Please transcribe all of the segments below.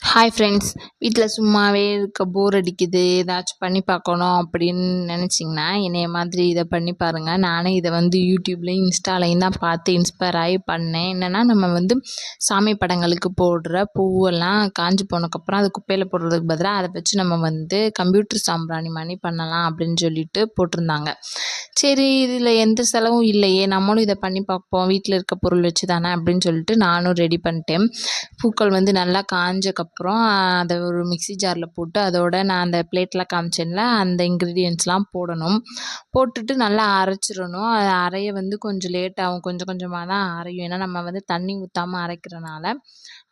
Hi friends, வீட்டில் சும்மாவே இருக்க போர் அடிக்குது, ஏதாச்சும் பண்ணி பார்க்கணும் அப்படின்னு நினச்சிங்கன்னா என்னைய மாதிரி இதை பண்ணி பாருங்கள். நானே இதை யூடியூப்லேயும் இன்ஸ்டாலையும் தான் பார்த்து இன்ஸ்பயர் ஆகி பண்ணேன். என்னென்னா நம்ம சாமி படங்களுக்கு போடுற பூவெல்லாம் காஞ்சி போனதுக்கப்புறம் அது குப்பையில் போடுறதுக்கு பதிலாக அதை வச்சு நம்ம கம்ப்யூட்டர் சாம்பிராணி மாதிரி பண்ணலாம் அப்படின்னு சொல்லிட்டு போட்டிருந்தாங்க. சரி, இதில் எந்த செலவும் இல்லையே, நம்மளும் இதை பண்ணி பார்ப்போம், வீட்டில் இருக்க பொருள் வச்சு தானே அப்படின்னு சொல்லிட்டு நானும் ரெடி பண்ணிட்டேன். பூக்கள் நல்லா காஞ்சக்கப்புறம் அதை ஒரு மிக்ஸி ஜாரில் போட்டு அதோட நான் அந்த பிளேட்டில் காமிச்சேன்ல அந்த இன்க்ரீடியன்ட்ஸ்லாம் போடணும். போட்டுட்டு நல்லா அரைச்சிடணும். அது அரைய கொஞ்சம் லேட் ஆகும், கொஞ்சம் கொஞ்சமாக தான் அரையும். ஏன்னா நம்ம தண்ணி ஊற்றாமல் அரைக்கிறனால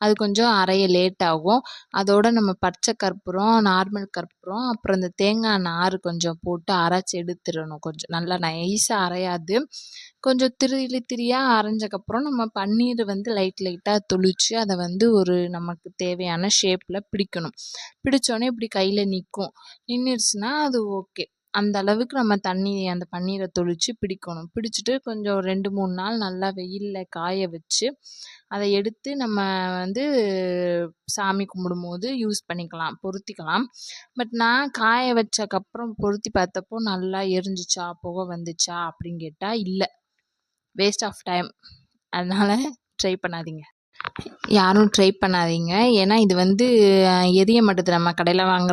அது கொஞ்சம் அரைய லேட் ஆகும். அதோட நம்ம பச்சை கற்பூரம், நார்மல் கற்பூரம், அப்புறம் இந்த தேங்காய் நார் கொஞ்சம் போட்டு அரைச்சி எடுத்துடணும். கொஞ்சம் நல்லா நைஸாக அரையாது, கொஞ்சம் திரியாக அரைஞ்சக்கப்புறம் நம்ம பன்னீர் லைட்டாக தொளிச்சு அதை ஒரு நமக்கு தேவையான ஷேப்பில் பிடிக்கணும். பிடிச்சோடனே இப்படி கையில் நின்றுச்சுன்னா அது ஓகே. அந்த அளவுக்கு நம்ம அந்த பன்னீரை தொளிச்சு பிடிக்கணும். பிடிச்சிட்டு கொஞ்சம் 2-3 நாள் நல்லா வெயிலில் காய வச்சு அதை எடுத்து நம்ம சாமி கும்பிடும்போது யூஸ் பண்ணிக்கலாம், பொருத்திக்கலாம். பட் நான் காய வச்சக்கப்புறம் பொருத்தி பார்த்தப்போ நல்லா எரிஞ்சிச்சா, புகை வந்துச்சா அப்படின்னு கேட்டால் இல்லை, வேஸ்ட் ஆஃப் டைம். அதனால் யாரும் ட்ரை பண்ணாதீங்க. ஏன்னா இது எரிய மாட்டுது. நம்ம கடையில் வாங்குற